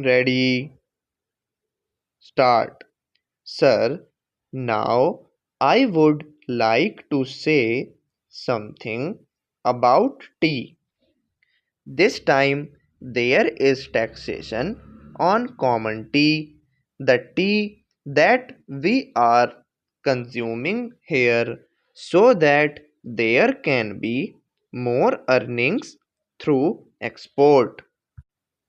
Ready, start. Sir, now I would like to say something about tea. This time there is taxation on common tea, the tea that we are consuming here, so that there can be more earnings through export.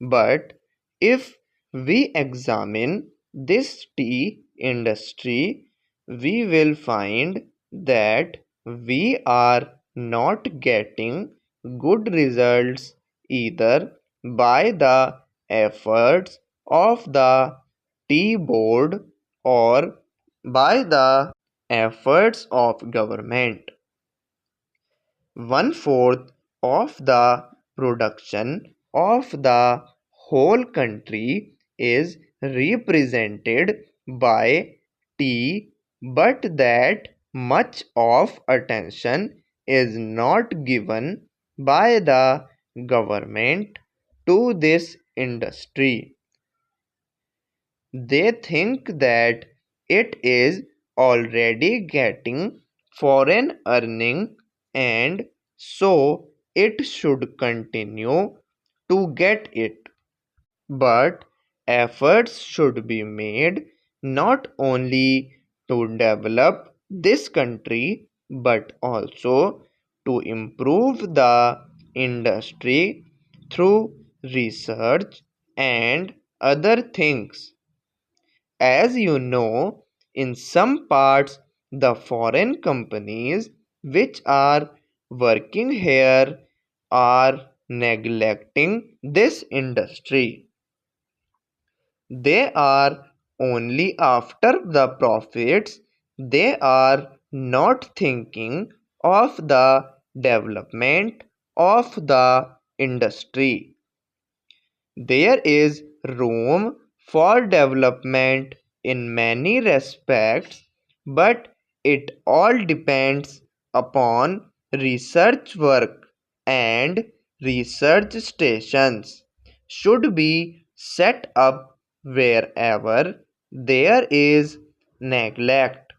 But if we examine this tea industry, we will find that we are not getting good results either by the efforts of the tea board or by the efforts of government. One-fourth of the production of the whole country is represented by tea, but that much of attention is not given by the government to this industry. They think that it is already getting foreign earning and so it should continue to get it. But efforts should be made not only to develop this country but also to improve the industry through research and other things. As you know, in some parts, the foreign companies which are working here are neglecting this industry. They are only after the profits, they are not thinking of the development of the industry. There is room for development in many respects, but it all depends upon research work, and research stations should be set up wherever there is neglect.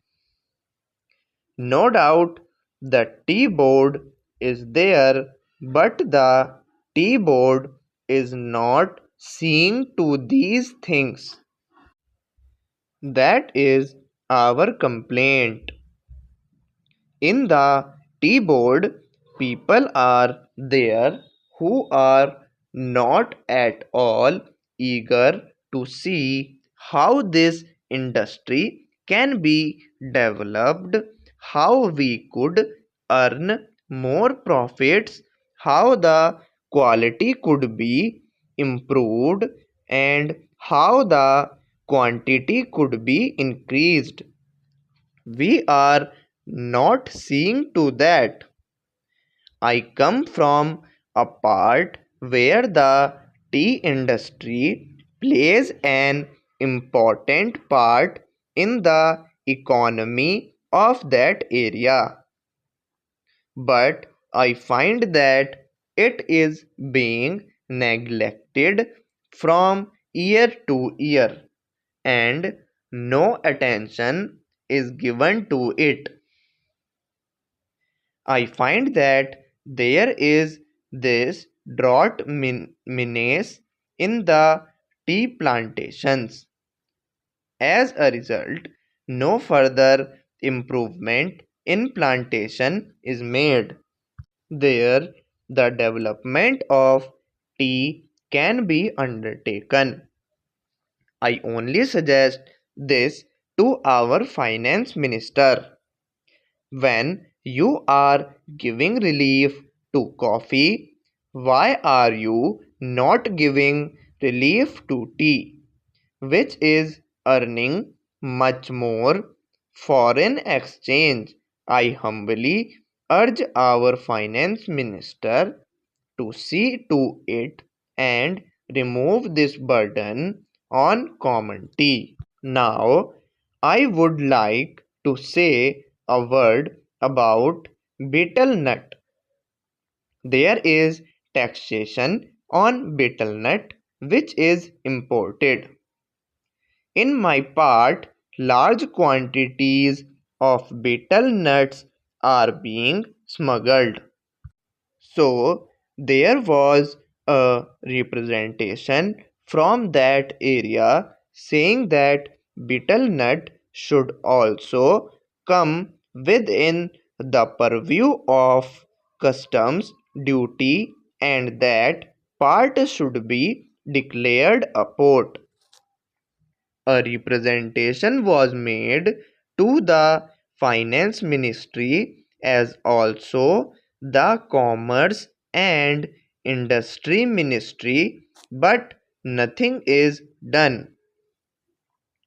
No doubt the tea board is there, but the tea board is not seeing to these things. That is our complaint. In the tea board, people are there who are not at all eager to see how this industry can be developed, how we could earn more profits, how the quality could be improved, and how the quantity could be increased. We are not seeing to that. I come from a part where the tea industry plays an important part in the economy of that area. But I find that it is being neglected from year to year, and no attention is given to it. I find that there is this drought menace in the tea plantations. As a result, no further improvement in plantation is made. There, the development of tea can be undertaken. I only suggest this to our finance minister. When you are giving relief to coffee, why are you not giving relief to tea, which is earning much more foreign exchange? I humbly urge our finance minister to see to it and remove this burden on common tea. Now, I would like to say a word about betel nut. There is taxation on betel nut, which is imported. In my part, large quantities of betel nuts are being smuggled. So there was a representation from that area saying that betel nut should also come within the purview of customs duty and that part should be declared a port. A representation was made to the Finance Ministry as also the Commerce and Industry Ministry, but nothing is done.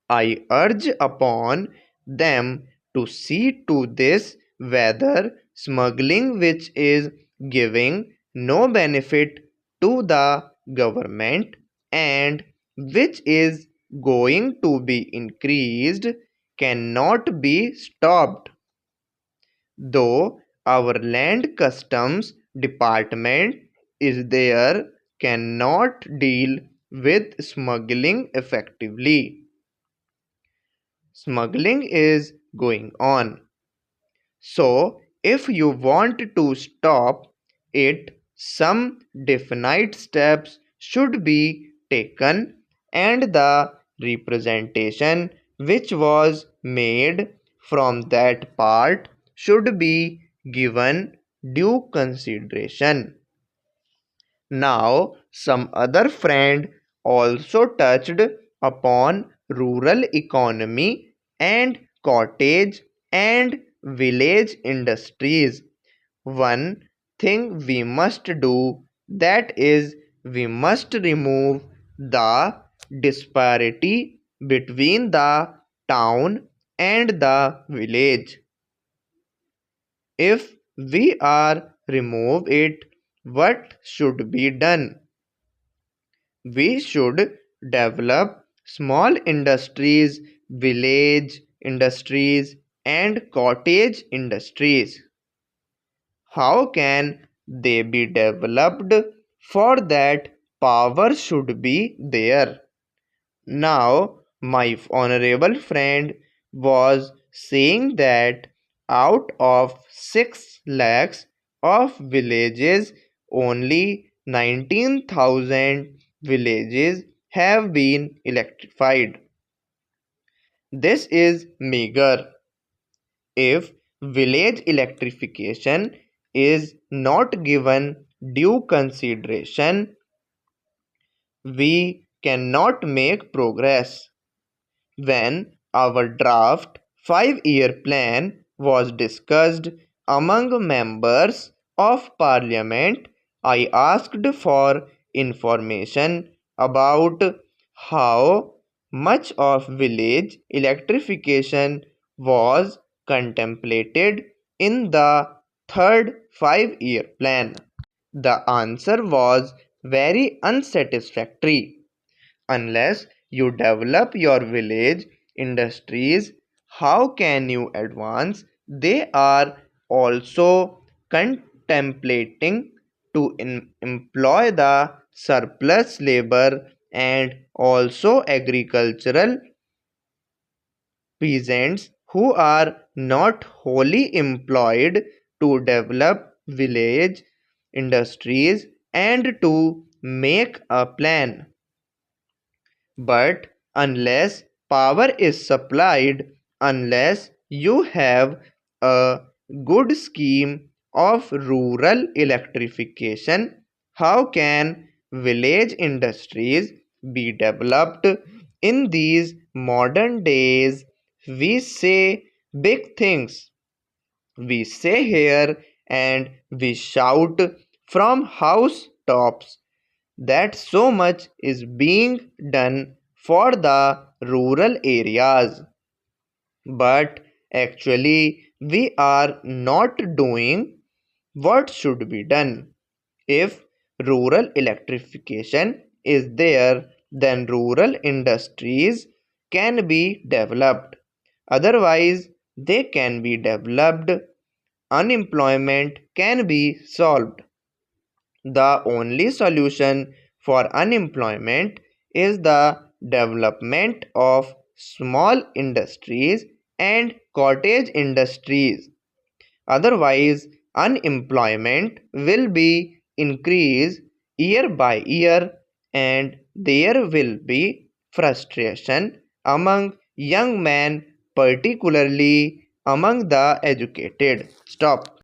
I urge upon them to see to this whether smuggling which is giving no benefit to the government and which is going to be increased cannot be stopped. Though our land customs department is there cannot deal with smuggling effectively. Smuggling is going on. So, if you want to stop it, some definite steps should be taken, and the representation which was made from that part should be given due consideration. Now, some other friend also touched upon rural economy and cottage and village industries. One thing we must do, that is, we must remove the disparity between the town and the village. If we are remove it, what should be done? We should develop small industries, village industries, and cottage industries. How can they be developed? For that, power should be there. Now, my honorable friend was saying that out of 6 lakhs of villages, only 19,000 villages have been electrified. This is meager. If village electrification is not given due consideration, we cannot make progress. When our draft 5-year plan was discussed among members of parliament, I asked for information about how much of village electrification was contemplated in the third 5-year plan. The answer was very unsatisfactory. Unless you develop your village industries, how can you advance? They are also contemplating to employ the surplus labor and also agricultural peasants who are not wholly employed to develop village industries and to make a plan. But unless power is supplied, unless you have a good scheme of rural electrification, how can village industries be developed? In these modern days, we say big things. We say here and we shout from housetops that so much is being done for the rural areas. But actually, we are not doing what should be done. If rural electrification is there, then rural industries can be developed. Otherwise, they can be developed. Unemployment can be solved. The only solution for unemployment is the development of small industries and cottage industries. Otherwise, unemployment will be increased year by year and there will be frustration among young men, particularly among the educated. Stop.